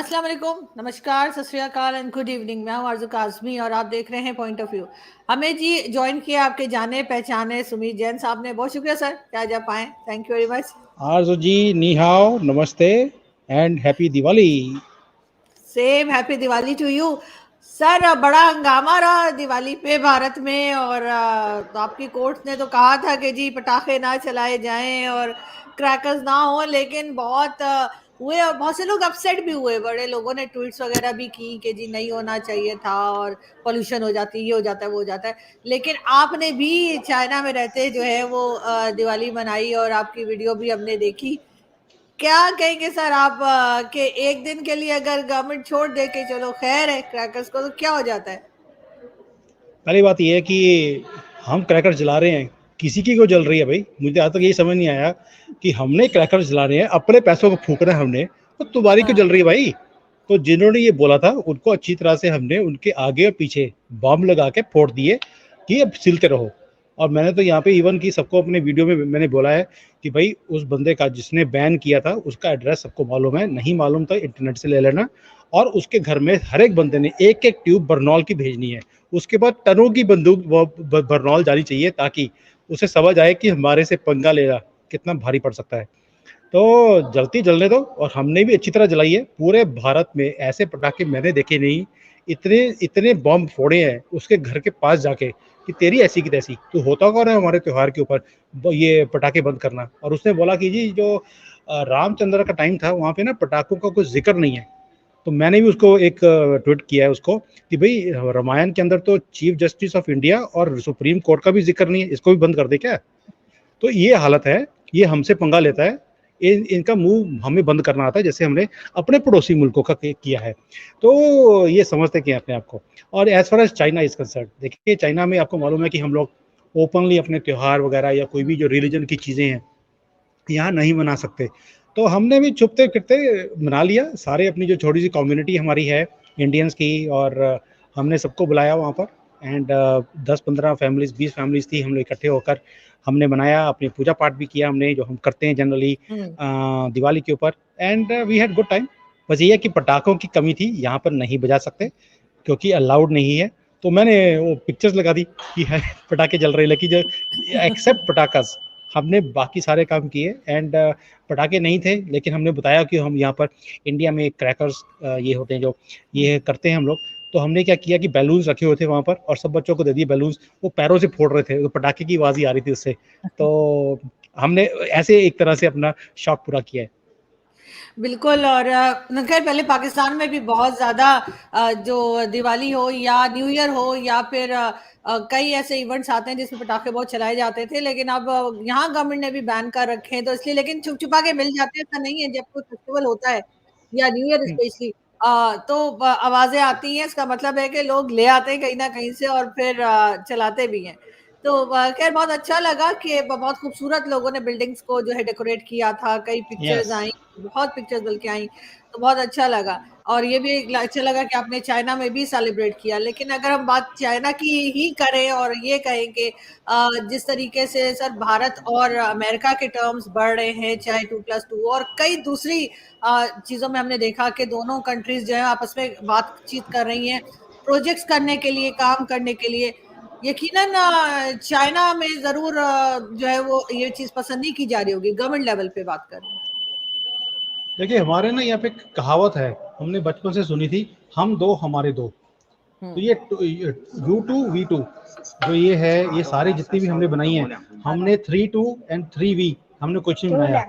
अस्सलाम वालेकुम, नमस्कार, सत श्री अकाल एंड गुड इवनिंग। मैं हूँ आरज़ू काज़मी और आप देख रहे हैं पॉइंट ऑफ व्यू। हमें जी जॉइन किया आपके जाने पहचाने सुमीत जैन साहब ने। बहुत शुक्रिया सर कि आज आप आए। Thank you very much. Aarzoo ji, नी हाओ, नमस्ते and happy Diwali. Same happy Diwali to you sir. बड़ा हंगामा रहा दिवाली पे भारत में और तो आपकी कोर्ट ने तो कहा था कि जी पटाखे ना चलाए जाएं और क्रैकर्स ना हो, लेकिन बहुत हुए और बहुत से लोग अपसेट भी हुए। बड़े लोगों ने ट्वीट्स वगैरह भी की कि जी नहीं होना चाहिए था और पोल्यूशन हो जाती है, ये हो जाता है, वो हो जाता है। लेकिन आपने भी चाइना में रहते जो है वो दिवाली मनाई और आपकी वीडियो भी हमने देखी। क्या कहेंगे सर आप कि एक दिन के लिए अगर गवर्नमेंट छोड़ दे के चलो खैर है क्रैकर्स को, तो क्या हो जाता है? पहली बात यह है कि हम क्रैकर जला रहे हैं, किसी की क्यों जल रही है भाई? मुझे आज तक यही समझ नहीं आया कि हमने क्रैकर जला रहे हैं, अपने पैसों को फूकना है हमने, तो तुम्हारी क्यों हाँ। जल रही है भाई? तो जिन्होंने ये बोला था उनको अच्छी तरह से हमने उनके आगे और पीछे बम लगा के फोड़ दिए कि अब सिलते रहो। और मैंने तो यहाँ पे इवन की सबको अपने वीडियो में मैंने बोला है कि भाई उस बंदे का जिसने बैन किया था उसका एड्रेस सबको मालूम है, नहीं मालूम तो इंटरनेट से ले लेना। और उसके घर में हर एक बंदे ने एक एक ट्यूब बर्नॉल की भेजनी है। उसके बाद टनों की बंदूक वो बर्नॉल जानी चाहिए ताकि उसे समझ आए कि हमारे से पंगा लेना कितना भारी पड़ सकता है। तो जलती जलने दो। और हमने भी अच्छी तरह जलाई है। पूरे भारत में ऐसे पटाखे मैंने देखे नहीं, इतने इतने बम फोड़े हैं उसके घर के पास जाके कि तेरी ऐसी की तैसी। तो होता कौन है हमारे त्योहार के ऊपर ये पटाखे बंद करना? और उसने बोला कि जी जो रामचंद्र का टाइम था वहाँ पे ना पटाखों का कुछ जिक्र नहीं है। तो मैंने भी उसको एक ट्वीट किया है उसको कि भाई रामायण के अंदर तो चीफ जस्टिस ऑफ इंडिया और सुप्रीम कोर्ट का भी जिक्र नहीं है, इसको भी बंद कर दे क्या? तो ये हालत है, ये हमसे पंगा लेता है। इनका मुंह हमें बंद करना आता है, जैसे हमने अपने पड़ोसी मुल्कों का किया है। तो ये समझते क्या अपने आप को। और as far as China is concerned, देखिए चाइना में आपको मालूम है कि हम लोग ओपनली अपने त्योहार वगैरह या कोई भी जो रिलीजन की चीज़ें हैं यहाँ नहीं मना सकते। तो हमने भी छुपते फिरते मना लिया। सारे अपनी जो छोटी सी कम्युनिटी हमारी है इंडियंस की, और हमने सबको बुलाया वहाँ पर। एंड 10-15 फैमिलीज 20 फैमिलीज थी, हम लोग इकट्ठे होकर हमने मनाया। अपनी पूजा पाठ भी किया हमने, जो हम करते हैं जनरली दिवाली के ऊपर। And we had good time. बस ये है कि पटाखों की कमी थी, यहाँ पर नहीं बजा सकते क्योंकि अलाउड नहीं है। तो मैंने वो पिक्चर्स लगा दी कि है पटाखे जल रहे, लेकिन जो एक्सेप्ट पटाखस हमने बाकी सारे काम किए। एंड पटाखे नहीं थे, लेकिन हमने बताया कि हम यहाँ पर इंडिया में क्रैकर्स ये होते हैं जो ये करते हैं हम लोग। तो हमने क्या किया कि बैलून्स रखे हुए थे वहाँ पर और सब बच्चों को दे दिए बैलून्स। वो पैरों से फोड़ रहे थे, तो पटाखे की आवाज़ ही आ रही थी उससे। तो हमने ऐसे एक तरह से अपना शौक पूरा किया है। बिल्कुल। और खैर पहले पाकिस्तान में भी बहुत ज़्यादा जो दिवाली हो या न्यू ईयर हो या फिर कई ऐसे इवेंट्स आते हैं जिसमें पटाखे बहुत चलाए जाते थे, लेकिन अब यहाँ गवर्नमेंट ने भी बैन कर रखे हैं, तो इसलिए लेकिन छुप छुपा के मिल जाते हैं। ऐसा नहीं है, जब कोई फेस्टिवल होता है या न्यू ईयर स्पेशली तो आवाज़ें आती हैं, इसका मतलब है कि लोग ले आते हैं कहीं ना कहीं से और फिर चलाते भी हैं। तो खैर बहुत अच्छा लगा कि बहुत खूबसूरत लोगों ने बिल्डिंग्स को जो है डेकोरेट किया था। कई पिक्चर्स यस। आई, बहुत पिक्चर्स बल्कि आई, तो बहुत अच्छा लगा। और ये भी अच्छा लगा कि आपने चाइना में भी सेलिब्रेट किया। लेकिन अगर हम बात चाइना की ही करें और ये कहें कि जिस तरीके से सर भारत और अमेरिका के टर्म्स बढ़ रहे हैं, चाहे 2+2 और कई दूसरी चीज़ों में हमने देखा कि दोनों कंट्रीज जो है आपस में बातचीत कर रही हैं प्रोजेक्ट्स करने के लिए, काम करने के लिए। यकीनन चाइना में ज़रूर जो है वो ये चीज़ पसंद नहीं की जा रही होगी, गवर्नमेंट लेवल पे बात कर रही हूँ। देखिए हमारे ना यहाँ पे कहावत है, हमने बचपन से सुनी थी, हम दो हमारे दो। तो ये U2V2 जो ये है, ये सारी जितनी भी हमने बनाई है, हमने 3-2 एंड 3V हमने कुछ नहीं बनाया।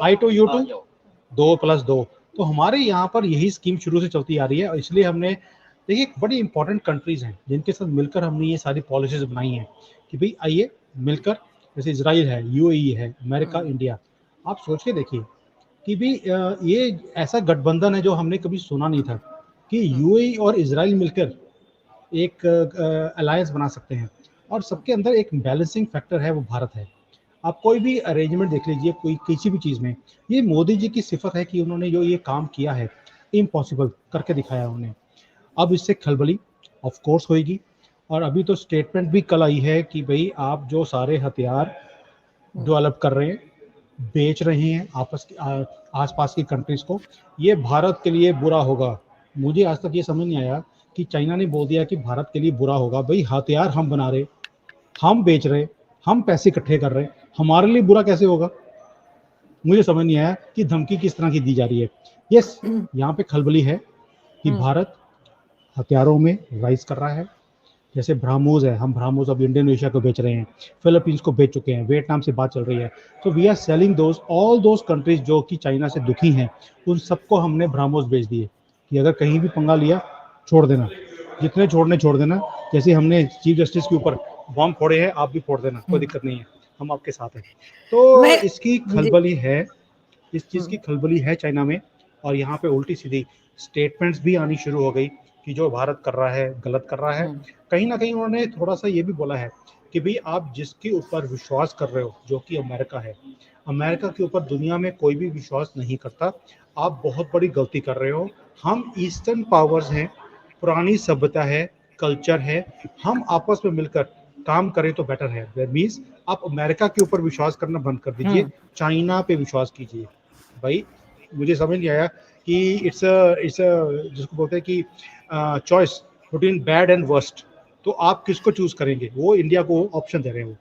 I2U2 2+2। तो हमारे यहाँ पर यही स्कीम शुरू से चलती आ रही है। और इसलिए हमने देखिए बड़ी इंपॉर्टेंट कंट्रीज हैं जिनके साथ मिलकर हमने ये सारी पॉलिसीज बनाई हैं कि भाई आइए मिलकर, जैसे इसराइल है, UAE है, अमेरिका, इंडिया। आप सोच के देखिए कि भी ये ऐसा गठबंधन है जो हमने कभी सुना नहीं था कि UAE और इजराइल मिलकर एक अलायंस बना सकते हैं। और सबके अंदर एक बैलेंसिंग फैक्टर है, वो भारत है। आप कोई भी अरेंजमेंट देख लीजिए, कोई किसी भी चीज़ में, ये मोदी जी की सिफत है कि उन्होंने जो ये काम किया है इम्पॉसिबल करके दिखाया उन्होंने। अब इससे खलबली ऑफ कोर्स होगी। और अभी तो स्टेटमेंट भी कल आई है कि भाई आप जो सारे हथियार डेवलप कर रहे हैं बेच रहे हैं आसपास की कंट्रीज को, ये भारत के लिए बुरा होगा। मुझे आज तक ये समझ नहीं आया कि चाइना ने बोल दिया कि भारत के लिए बुरा होगा। भाई हथियार हम बना रहे, हम बेच रहे, हम पैसे इकट्ठे कर रहे, हमारे लिए बुरा कैसे होगा? मुझे समझ नहीं आया कि धमकी किस तरह की दी जा रही है। यस, यहाँ पे खलबली है कि भारत हथियारों में राइज कर रहा है। जैसे ब्रह्मोस है, हम ब्रह्मोस अब इंडोनेशिया को बेच रहे हैं, फिलीपींस को बेच चुके हैं, वियतनाम से बात चल रही है। तो we are selling all those countries जो कि चाइना से दुखी हैं, उन सबको हमने ब्रह्मोस बेच दिए कि अगर कहीं भी पंगा लिया छोड़ देना, जितने छोड़ने छोड़ देना। जैसे हमने चीफ जस्टिस के ऊपर बॉम्ब फोड़े हैं, आप भी फोड़ देना, कोई दिक्कत नहीं है, हम आपके साथ हैं। तो मैं इसकी खलबली है, इस चीज़ की खलबली है चाइना में। और यहाँ पे उल्टी सीधी स्टेटमेंट्स भी आनी शुरू हो गई कि जो भारत कर रहा है गलत कर रहा है। कहीं ना कहीं उन्होंने थोड़ा सा ये भी बोला है कि भाई आप जिसके ऊपर विश्वास कर रहे हो, जो कि अमेरिका है, अमेरिका के ऊपर दुनिया में कोई भी विश्वास नहीं करता, आप बहुत बड़ी गलती कर रहे हो। हम ईस्टर्न पावर्स हैं, पुरानी सभ्यता है, कल्चर है, हम आपस में मिलकर काम करें तो बेटर है। दैट मीन्स आप अमेरिका के ऊपर विश्वास करना बंद कर दीजिए, चाइना पे विश्वास कीजिए। भाई मुझे समझ नहीं आया कि इट्स जिसको बोलते हैं कि choice between bad and worst, तो आप किसको चूज करेंगे? वो इंडिया को ऑप्शन दे रहे हैं वो।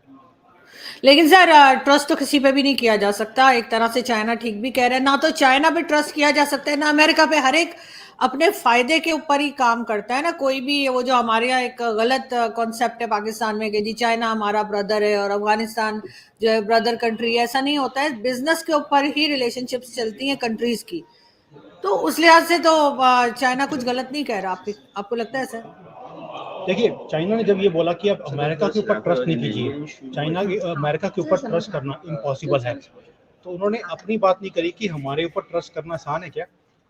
लेकिन सर ट्रस्ट तो किसी पे भी नहीं किया जा सकता। एक तरह से चाइना ठीक भी कह रहे हैं, ना तो चाइना पे ट्रस्ट किया जा सकता है ना अमेरिका पे। हर एक अपने फायदे के ऊपर ही काम करता है ना कोई भी। वो जो हमारे यहाँ एक गलत कॉन्सेप्ट है पाकिस्तान में कि जी चाइना हमारा ब्रदर है और अफगानिस्तान जो है ब्रदर कंट्री है, ऐसा नहीं होता है। बिजनेस के ऊपर ही रिलेशनशिप्स चलती हैं कंट्रीज की। तो उस लिहाज से तो चाइना कुछ गलत नहीं कह रहा। आपको लगता है सर? देखिए, चाइना ने जब ये बोला कि आप अमेरिका के ऊपर ट्रस्ट नहीं कीजिए, अमेरिका के ऊपर ट्रस्ट करना इम्पॉसिबल है, तो उन्होंने अपनी बात नहीं करी कि हमारे ऊपर ट्रस्ट करना आसान है क्या,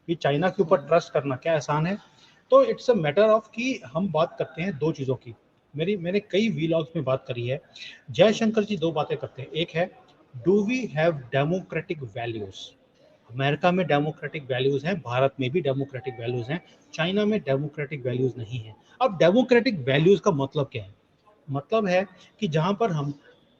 कि चाइना के ऊपर ट्रस्ट करना क्या आसान है। तो इट्स अ मैटर ऑफ कि हम बात करते हैं दो चीज़ों की। मैंने कई वीलॉग्स में बात करी है। जयशंकर जी दो बातें करते हैं। एक है, do we have democratic values? America में डेमोक्रेटिक वैल्यूज हैं, भारत में भी डेमोक्रेटिक वैल्यूज हैं, चाइना में डेमोक्रेटिक वैल्यूज नहीं है। अब डेमोक्रेटिक वैल्यूज का मतलब क्या है? मतलब है कि जहां पर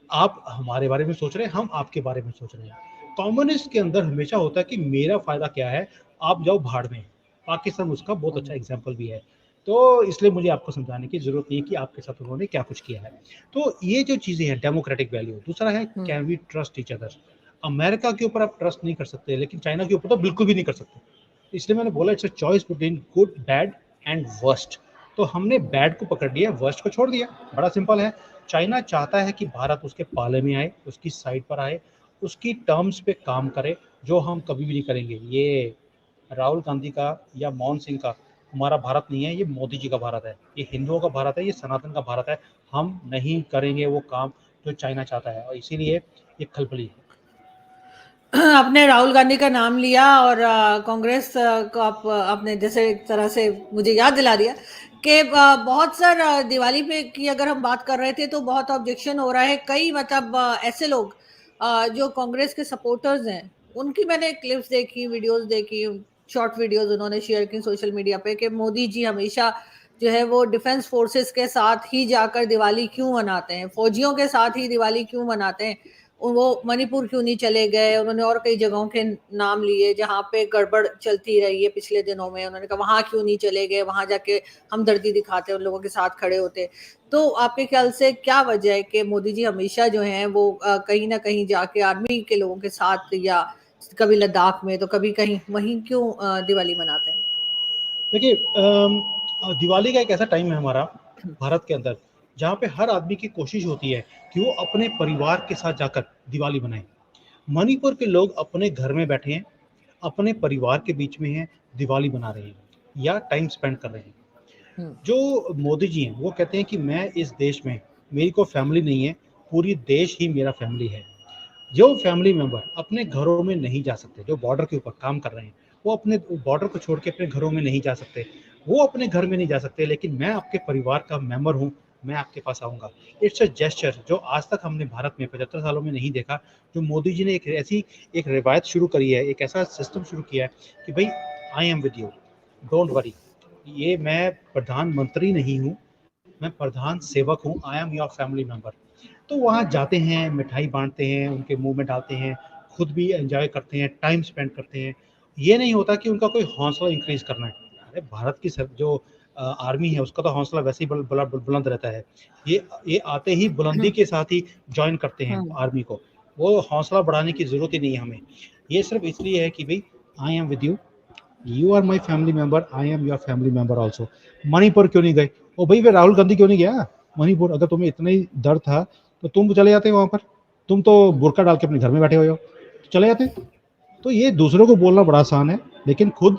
आप हमारे बारे में सोच रहे हैं, हम आपके बारे में सोच रहे हैं। कम्युनिस्ट के अंदर हमेशा होता है कि मेरा फायदा क्या है, आप जाओ भाड़ में। पाकिस्तान उसका बहुत अच्छा एग्जाम्पल भी है। तो इसलिए मुझे आपको समझाने की जरूरत नहीं है कि आपके साथ उन्होंने क्या कुछ किया है। तो ये जो चीजें हैं डेमोक्रेटिक वैल्यू। दूसरा है, can we trust each other? America के ऊपर आप ट्रस्ट नहीं कर सकते, लेकिन चाइना के ऊपर तो बिल्कुल भी नहीं कर सकते। इसलिए मैंने बोला it's a choice between good, bad and worst. तो हमने बैड को पकड़ लिया, वर्स्ट को छोड़ दिया। बड़ा सिंपल है। चाइना चाहता है कि भारत उसके पाले में आए, उसकी साइड पर आए, उसकी टर्म्स पे काम करे, जो हम कभी भी नहीं करेंगे। ये राहुल गांधी का या मनमोहन सिंह का हमारा भारत नहीं है, ये मोदी जी का भारत है, ये हिंदुओं का भारत है, ये सनातन का भारत है। हम नहीं करेंगे वो काम जो चाइना चाहता है, और इसीलिए ये खलबली है। आपने राहुल गांधी का नाम लिया और कांग्रेस को आपने जैसे एक तरह से मुझे याद दिला दिया कि बहुत सर दिवाली पे की अगर हम बात कर रहे थे तो बहुत ऑब्जेक्शन हो रहा है। कई मतलब ऐसे लोग जो कांग्रेस के सपोर्टर्स हैं, उनकी मैंने क्लिप्स देखी, वीडियोस देखी, शॉर्ट वीडियोस उन्होंने शेयर की सोशल मीडिया पे कि मोदी जी हमेशा जो है वो डिफेंस फोर्सेस के साथ ही जाकर दिवाली क्यों मनाते हैं, फौजियों के साथ ही दिवाली क्यों मनाते हैं, वो मणिपुर क्यों नहीं चले गए। उन्होंने और कई जगहों के नाम लिए जहाँ पे गड़बड़ चलती रही है पिछले दिनों में। उन्होंने कहा वहां क्यों नहीं चले गए, वहां जाके हमदर्दी दिखाते, उन लोगों के साथ खड़े होते। तो आपके ख्याल से क्या वजह है कि मोदी जी हमेशा जो है वो कहीं ना कहीं जाके आर्मी के लोगों के साथ, या कभी लद्दाख में तो कभी कहीं, वहीं क्यों दिवाली मनाते हैं? देखिए, दिवाली का एक ऐसा टाइम है हमारा भारत के अंदर जहाँ पे हर आदमी की कोशिश होती है कि वो अपने परिवार के साथ जाकर दिवाली मनाए। मणिपुर के लोग अपने घर में बैठे हैं, अपने परिवार के बीच में हैं, दिवाली मना रहे हैं या टाइम स्पेंड कर रहे हैं। जो मोदी जी हैं वो कहते हैं कि मैं इस देश में, मेरी कोई फैमिली नहीं है, पूरी देश ही मेरा फैमिली है। जो फैमिली मेंबर अपने घरों में नहीं जा सकते, जो बॉर्डर के ऊपर काम कर रहे हैं, वो अपने बॉर्डर को छोड़ के अपने घरों में नहीं जा सकते, वो अपने घर में नहीं जा सकते, लेकिन मैं आपके परिवार का मेंबर हूँ, मैं आपके पास आऊँगा। इट्स अ जेस्चर जो आज तक हमने भारत में 75 सालों में नहीं देखा। जो मोदी जी ने एक रिवायत शुरू करी है, एक ऐसा सिस्टम शुरू किया है कि भाई I am with you, don't worry. ये मैं प्रधानमंत्री नहीं हूँ, मैं प्रधान सेवक हूँ, आई एम योर फैमिली मेंबर। तो वहाँ जाते हैं, मिठाई बांटते हैं, उनके मुंह में डालते हैं, खुद भी एंजॉय करते हैं, टाइम स्पेंड करते हैं। ये नहीं होता कि उनका कोई हौसला इंक्रीज करना है। अरे भारत की जो आर्मी है उसका तो हौसला वैसे ही बुलंद रहता है। ये आते ही बुलंदी के साथ ही ज्वाइन करते हैं आर्मी को। वो हौसला बढ़ाने की जरूरत ही नहीं है हमें। ये सिर्फ इसलिए है कि भाई I am with you, you are my family member, I am your family member also. Manipur क्यों नहीं गए? ओ भाई वे राहुल गांधी क्यों नहीं गया मणिपुर? अगर तुम्हें इतना ही डर था तो तुम चले जाते वहां पर। तुम तो बुर्का डाल के अपने घर में बैठे हुए हो, तो चले जाते। तो ये दूसरों को बोलना बड़ा आसान है, लेकिन खुद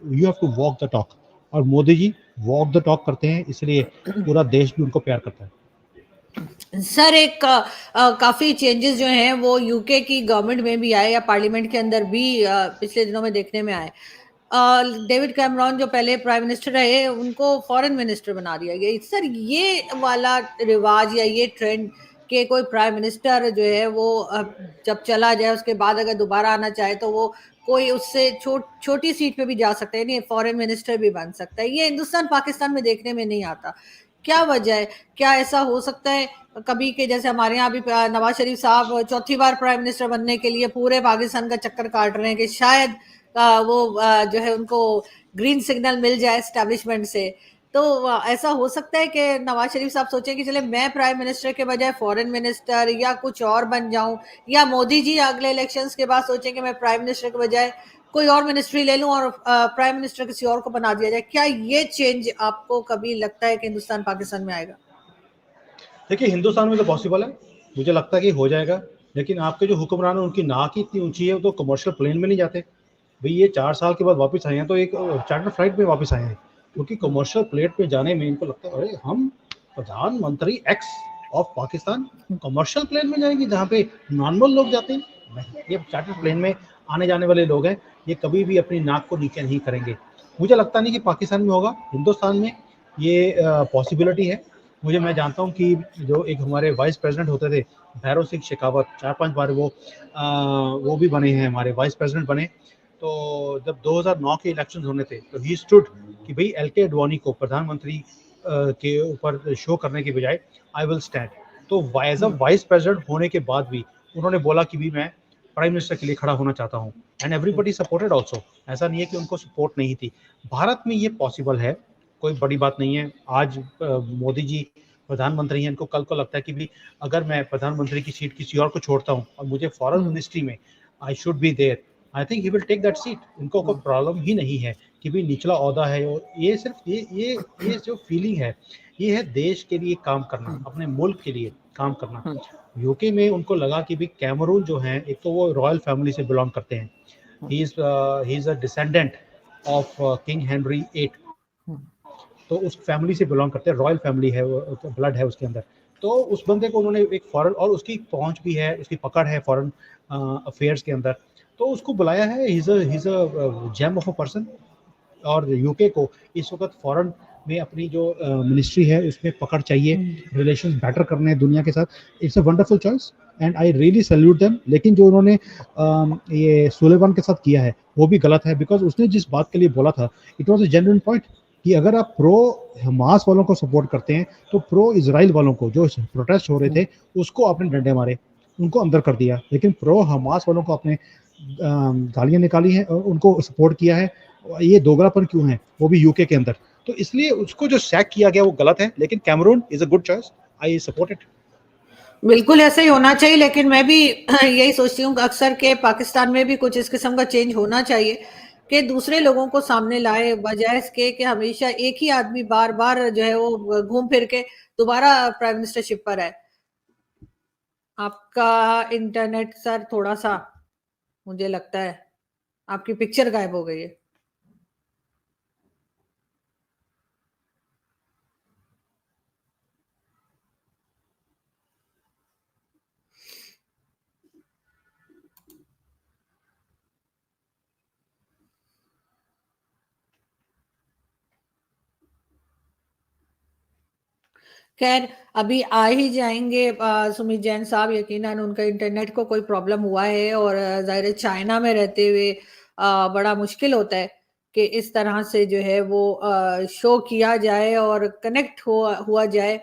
you have to walk the talk. और Modi ji walk the talk करते हैं, इसलिए पूरा देश भी उनको प्यार करता है। सर एक काफी चेंजेस जो हैं वो यूके की गवर्नमेंट में भी आए या पार्लियामेंट के अंदर भी पिछले दिनों में देखने में आए। डेविड कैमरॉन जो पहले प्राइम मिनिस्टर रहे उनको फॉरेन मिनिस्टर बना दिया गया। सर ये वाला रिवाज या ये ट्रेंड कि कोई प्राइम मिनिस्टर जो है वो जब चला जाए उसके बाद अगर दोबारा आना चाहे तो वो कोई उससे छोटी सीट पे भी जा सकता है, नहीं फॉरेन मिनिस्टर भी बन सकता है, ये हिंदुस्तान पाकिस्तान में देखने में नहीं आता। क्या वजह है? क्या ऐसा हो सकता है कभी के जैसे हमारे यहाँ भी नवाज शरीफ साहब चौथी बार प्राइम मिनिस्टर बनने के लिए पूरे पाकिस्तान का चक्कर काट रहे हैं कि शायद वो जो है उनको ग्रीन सिग्नल मिल जाए एस्टेब्लिशमेंट से। तो ऐसा हो सकता है कि नवाज शरीफ साहब सोचें कि चले मैं प्राइम मिनिस्टर के बजाय फॉरेन मिनिस्टर या कुछ और बन जाऊं, या मोदी जी अगले इलेक्शंस के बाद सोचें कि मैं प्राइम मिनिस्टर के बजाय कोई और मिनिस्ट्री ले लूं और प्राइम मिनिस्टर किसी और को बना दिया जाए। क्या ये चेंज आपको कभी लगता है कि हिंदुस्तान पाकिस्तान में आएगा? देखिए हिंदुस्तान में तो पॉसिबल है, मुझे लगता है कि हो जाएगा। लेकिन आपके जो हुक्मरान है उनकी नाक ही इतनी ऊंची है, वो तो कमर्शियल प्लेन में नहीं जाते भाई। ये 4 साल के बाद वापस आए हैं तो एक चार्टर फ्लाइट में वापस आए हैं, क्योंकि कमर्शियल प्लेट पे जाने में इनको लगता है अरे हम प्रधानमंत्री ex of Pakistan commercial plane में जाएंगे जहाँ पे नॉर्मल लोग जाते हैं। नहीं, ये चार्टर प्लेन में आने जाने वाले लोग हैं, ये कभी भी अपनी नाक को नीचे नहीं करेंगे। मुझे लगता नहीं कि पाकिस्तान में होगा, हिंदुस्तान में ये पॉसिबिलिटी है। मैं जानता हूँ कि जो एक हमारे वाइस प्रेसिडेंट होते थे भैरव सिंह शेखावत, 4-5 बार वो भी बने हैं, हमारे वाइस प्रेसिडेंट बने। तो जब 2009 के इलेक्शन होने थे तो ही स्टूड कि भाई एल.के. अडवाणी को प्रधानमंत्री के ऊपर शो करने के बजाय आई विल स्टैंड। तो एज अ वाइस प्रेसिडेंट होने के बाद भी उन्होंने बोला कि भी मैं प्राइम मिनिस्टर के लिए खड़ा होना चाहता हूँ, एंड एवरीबडी सपोर्टेड ऑल्सो। ऐसा नहीं है कि उनको सपोर्ट नहीं थी। भारत में ये पॉसिबल है, कोई बड़ी बात नहीं है। आज मोदी जी प्रधानमंत्री हैं, इनको कल को लगता है कि भी अगर मैं प्रधानमंत्री की सीट किसी और को छोड़ता हूँ और मुझे फॉरेन मिनिस्ट्री में I should be there, I think he will take that seat. इनको कोई प्रॉब्लम ही नहीं है कि भी निचला ओहदा है। और ये सिर्फ ये जो फीलिंग है, ये है देश के लिए काम करना, अपने मुल्क के लिए काम करना। यूके में उनको लगा कि भी कैमरून जो है, एक तो वो रॉयल फैमिली से बिलोंग करते हैं, ही is a descendant of king Henry 8, तो उस फैमिली से बिलोंग करते हैं, रॉयल फैमिली है, ब्लड है उसके अंदर। तो उस बंदे को उन्होंने एक फॉरेन, और उसकी पहुंच भी है, उसकी पकड़ है फॉरेन अफेयर्स के अंदर, तो उसको बुलाया है। He is a gem of a person. और यूके को इस वक्त फॉरेन में अपनी जो मिनिस्ट्री है उसमें पकड़ चाहिए, रिलेशंस बेटर करने हैं दुनिया के साथ। It's a wonderful choice and I really salute them. लेकिन जो उन्होंने ये सुलेमान के साथ किया है वो भी गलत है, बिकॉज उसने जिस बात के लिए बोला था it was a genuine point कि अगर आप प्रो हमास वालों को सपोर्ट करते हैं तो प्रो इजराइल वालों को जो प्रोटेस्ट हो रहे थे उसको आपने डंडे मारे, उनको अंदर कर दिया। लेकिन प्रो हमास वालों को आपने गालियां निकाली हैं और उनको सपोर्ट किया है। ये दोगलापन क्यों है, वो भी यूके के अंदर? तो इसलिए उसको जो सैक किया गया वो गलत है। लेकिन Cameron is a good choice, I support it. बिल्कुल ऐसा ही होना चाहिए, लेकिन मैं भी यही सोचती हूँ अक्सर के पाकिस्तान में भी कुछ इस किस्म का चेंज होना चाहिए कि दूसरे लोगों को सामने लाए, बजाय इसके कि हमेशा एक ही आदमी बार बार जो है वो घूम फिर के दोबारा प्राइम मिनिस्टरशिप पर है। आपका इंटरनेट सर थोड़ा सा, मुझे लगता है आपकी पिक्चर गायब हो गई है। खैर अभी आ ही जाएंगे सुमित जैन साहब, यकीनन उनका इंटरनेट को कोई प्रॉब्लम हुआ है और जाहिर है चाइना में रहते हुए बड़ा मुश्किल होता है। कि इस तरह से जो है वो शो किया जाए और कनेक्ट हुआ जाए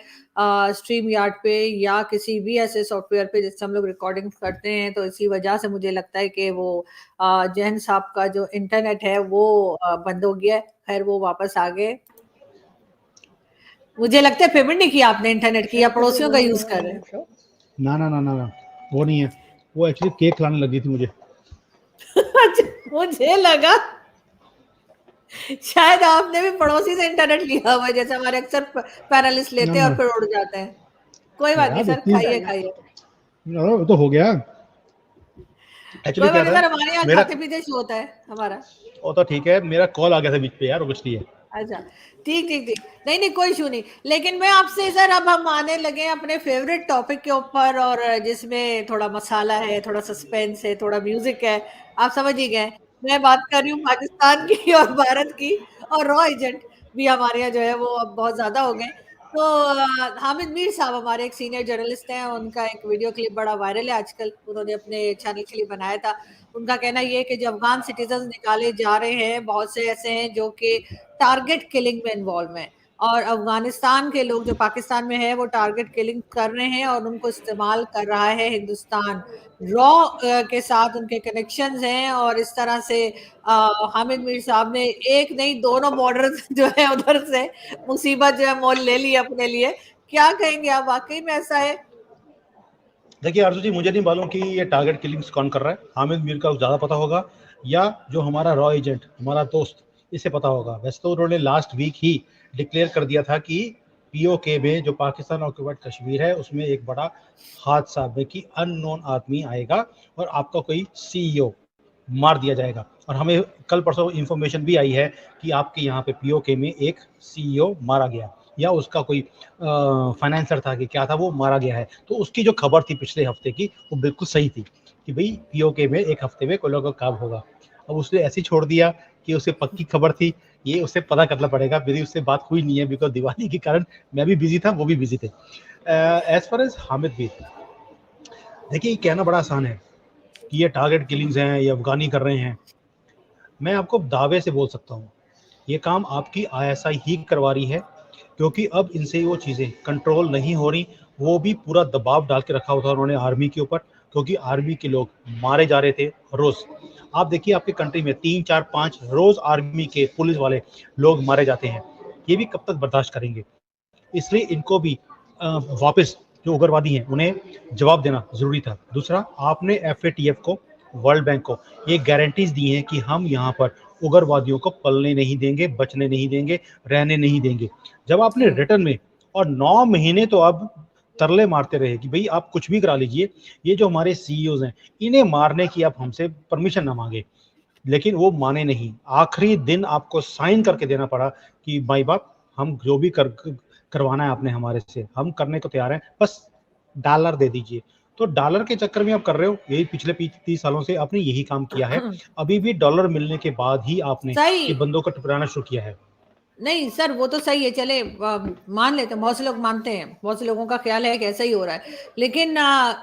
स्ट्रीम यार्ड पे या किसी भी ऐसे सॉफ्टवेयर पे जिससे हम लोग रिकॉर्डिंग करते हैं। तो इसी वजह से मुझे लगता है कि वो जैन साहब का जो इंटरनेट है वो बंद हो गया है। खैर वो वापस आ गए। मुझे लगता है पेमेंट नहीं किया आपने इंटरनेट की, या पड़ोसियों का यूज कर रहे हैं। ना ना ना ना ना, वो नहीं है, वो एक्चुअली केक खिलाने लगी थी मुझे। मुझे लगा शायद आपने भी पड़ोसी से इंटरनेट लिया हुआ है, जैसे हमारे अक्सर पैनलिस्ट ना लेते हैं और ना फिर उड़ जाते हैं। कोई बात नहीं यार सर, इतनी, खाइए खाइए। वो तो हो गया। एक्चुअली कोई क्या बात नहीं था सर, हमारे यहाँ मेरा, खाते पीते शो होता है हमारा। वो तो ठीक है, मेरा कॉल आ गया था बीच पे यार, कुछ नहीं है। अच्छा, ठीक ठीक ठीक, नहीं नहीं कोई इशू नहीं। लेकिन मैं आपसे सर, अब हम आने लगे हैं अपने फेवरेट टॉपिक के ऊपर, और जिसमें थोड़ा मसाला है, थोड़ा सस्पेंस है, थोड़ा म्यूजिक है। आप समझ ही गए, मैं बात कर रही हूँ पाकिस्तान की और भारत की। और रॉ एजेंट भी हमारे यहाँ जो है वो अब बहुत ज्यादा हो गए। तो हामिद मीर साहब हमारे एक सीनियर जर्नलिस्ट हैं, उनका एक वीडियो क्लिप बड़ा वायरल है आजकल, उन्होंने अपने चैनल के लिए बनाया था। उनका कहना ये है कि जो अफगान सिटीजन निकाले जा रहे हैं, बहुत से ऐसे हैं जो कि टारगेट किलिंग में इन्वॉल्व हैं, और अफगानिस्तान के लोग जो पाकिस्तान में है वो टारगेट किलिंग कर रहे हैं और उनको इस्तेमाल कर रहा है हिंदुस्तान। रॉ के साथ उनके कनेक्शंस हैं, और इस तरह से हामिद मीर साहब ने एक नहीं दोनों बॉर्डर जो है उधर से मुसीबत जो है मोल ले ली अपने लिए। क्या कहेंगे आप, वाकई में ऐसा है? देखिए आरजू जी, मुझे नहीं मालूम कि ये टारगेट किलिंग्स कौन कर रहा है। हामिद मीर का ज़्यादा पता होगा, या जो हमारा रॉ एजेंट हमारा दोस्त, इसे पता होगा। वैसे तो उन्होंने लास्ट वीक ही डिक्लेयर कर दिया था कि पीओके में, जो पाकिस्तान ऑक्यूपाइड कश्मीर है, उसमें एक बड़ा हादसा में कि अननोन आदमी आएगा और आपका कोई सीईओ मार दिया जाएगा। और हमें कल परसों इंफॉर्मेशन भी आई है कि आपके यहाँ पे पीओके में एक सीईओ मारा गया, या उसका कोई फाइनेंसर था कि क्या था, वो मारा गया है। तो उसकी जो खबर थी पिछले हफ्ते की, वो बिल्कुल सही थी कि भाई पीओके में एक हफ्ते में कोई लोगों का काम होगा। अब उसने ऐसे ही छोड़ दिया कि उसे पक्की खबर थी, ये उसे पता करना पड़ेगा। मेरी उससे बात हुई नहीं है बिकॉज दिवाली के कारण मैं भी बिजी था, वो भी बिजी थे। एज फार एज हामिद भी, देखिए कहना बड़ा आसान है कि ये टारगेट किलिंग्स हैं, ये अफगानी कर रहे हैं। मैं आपको दावे से बोल सकता हूँ ये काम आपकी आईएसआई ही करवा रही है, क्योंकि अब इनसे वो चीज़ें कंट्रोल नहीं हो रही। वो भी पूरा दबाव डाल के रखा हुआ था उन्होंने आर्मी के ऊपर, क्योंकि आर्मी के लोग मारे जा रहे थे रोज। आप देखिए आपके कंट्री में 3 4 5 रोज आर्मी के पुलिस वाले लोग मारे जाते हैं। ये भी कब तक बर्दाश्त करेंगे? इसलिए इनको भी वापस, जो उग्रवादी हैं उन्हें जवाब देना जरूरी था। दूसरा, आपने एफएटीएफ को, वर्ल्ड बैंक को ये गारंटीज दी हैं कि हम यहाँ पर उग्रवादियों को पलने नहीं देंगे, बचने नहीं देंगे, रहने नहीं देंगे। जब आपने रिटर्न में, और 9 महीने तो अब तरले मारते रहे कि भाई आप कुछ भी करा लीजिए, ये जो हमारे सीईओज हैं इन्हें मारने की आप हमसे परमिशन ना मांगे, लेकिन वो माने नहीं। आखिरी दिन आपको साइन करके देना पड़ा कि भाई बाप, हम जो भी करवाना है आपने हमारे से, हम करने को तैयार हैं, बस डॉलर दे दीजिए। तो डॉलर के चक्कर में आप कर रहे हो, यही पिछले 30 सालों से आपने यही काम किया है। अभी भी डॉलर मिलने के बाद ही आपने ये बंदों को टुकराना शुरू किया है। नहीं सर, वो तो सही है, चले मान लेते हैं, बहुत से लोग मानते हैं, बहुत से लोगों का ख्याल है कि ऐसा ही हो रहा है। लेकिन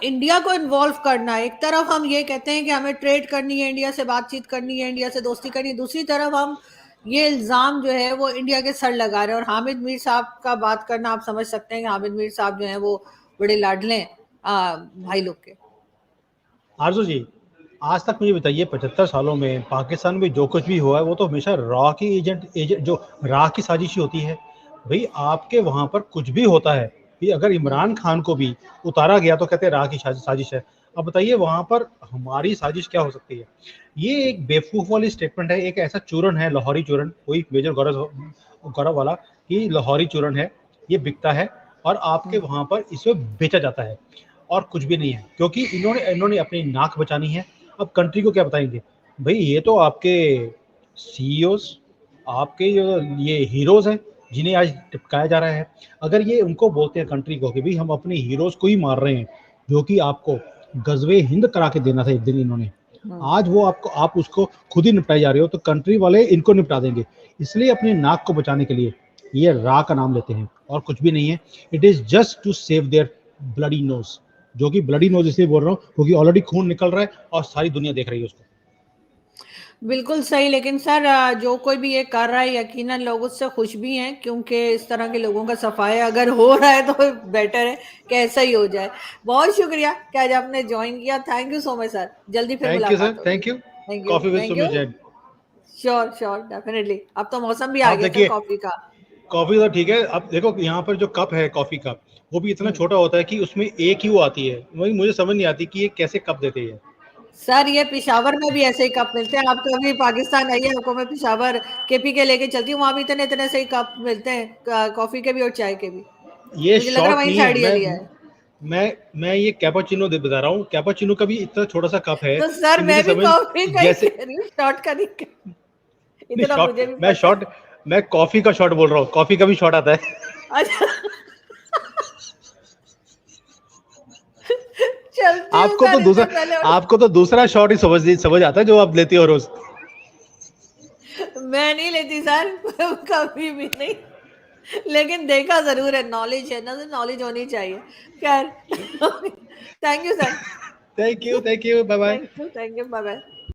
इंडिया को इन्वॉल्व करना, एक तरफ हम ये कहते हैं कि हमें ट्रेड करनी है, इंडिया से बातचीत करनी है, इंडिया से दोस्ती करनी है, दूसरी तरफ हम ये इल्जाम जो है वो इंडिया के सर लगा रहे हैं। और हामिद मीर साहब का बात करना, आप समझ सकते हैं कि हामिद मीर साहब जो है वो बड़े लाडले भाई लोग के। आरजू जी, आज तक मुझे बताइए 75 सालों में पाकिस्तान में जो कुछ भी हुआ है वो तो हमेशा रॉ की एजेंट जो रॉ की साजिश ही होती है। भाई आपके वहां पर कुछ भी होता है, कि अगर इमरान खान को भी उतारा गया तो कहते हैं रॉ की साजिश है। अब बताइए वहां पर हमारी साजिश क्या हो सकती है? ये एक बेवकूफ वाली स्टेटमेंट है। एक ऐसा चूरन है, लाहौरी चूरन, कोई मेजर गौरव वाला, कि लाहौरी चूरन है, ये बिकता है और आपके वहां पर इसे बेचा जाता है, और कुछ भी नहीं है। क्योंकि इन्होंने अपनी नाक बचानी है। अब कंट्री को क्या बताएंगे? भाई ये तो आपके सीईओज, आपके जो ये हीरोज हैं जिन्हें आज टिपकाया जा रहा है, अगर ये उनको बोलते हैं कंट्री को कि भाई हम अपने हीरोज को ही मार रहे हैं, जो कि आपको गजवे हिंद करा के देना था एक दिन इन्होंने, आज वो आपको, आप उसको खुद ही निपटाए जा रहे हो, तो कंट्री वाले इनको निपटा देंगे। इसलिए अपनी नाक को बचाने के लिए ये रा का नाम लेते हैं, और कुछ भी नहीं है। It is just to save their bloody nose, जो कि ब्लडी नोज इसलिए बोल रहा हूँ क्योंकि ऑलरेडी खून निकल रहा है और सारी दुनिया देख रही है उसको। बिल्कुल सही, लेकिन सर जो कोई भी ये कर रहा है यकीनन लोग उससे खुश भी हैं, क्योंकि इस तरह के लोगों का सफाया अगर हो रहा है तो बेटर है कि ऐसा ही हो जाए। बहुत शुक्रिया कि आज आपने ज्वाइन किया। Thank you so much sir, जल्दी फिर थैंक यू सर, मुलाकात होगी। Thank you. Thank you, coffee will thank soon you. Will. Sure sure, definitely. अब तो मौसम भी आ आप गया सर देखिए, कॉफी का। कॉफी तो ठीक है, अब देखो यहाँ पर जो कप है कॉफी का, वो भी इतना हम्म। छोटा होता है कि उसमें एक ही वो आती है। वही मुझे समझ नहीं आती कि ये कैसे कप देते हैं। सर ये पेशावर में भी ऐसे ही कप मिलते हैं। आप कभी पाकिस्तान आइए, आपको मैं पेशावर केपी के लेके चलती हूँ, वहां भी इतने इतने से ही कप मिलते हैं, कॉफी के भी और चाय के भी। ये मुझे लग रहा है शॉर्ट वहीं नहीं से है। आइडिया लिया है। मैं ये कैपाचिनो बता रहा हूँ। कैपाचिनो का भी इतना छोटा सा कप है तो सर कि मुझे मैं भी समझ कॉफी का ही जैसे कह रही हूँ, शॉर्ट का नहीं नहीं इतना शॉर्ट, मुझे भी पता है। मैं कॉफी का शॉर्ट बोल रहा हूँ। कॉफी का भी शॉर्ट आता है। अच्छा। चलती हूँ आपको तो सर, इससे दूसरा पहले आपको तो दूसरा शॉर्ट ही समझ आता है जो आप लेती हो रोज। मैं नहीं लेती सर, कभी भी नहीं। लेकिन देखा जरूर है, नॉलेज है ना, नॉलेज होनी चाहिए। खैर। Thank you sir. Thank you, bye bye. Thank you, bye bye.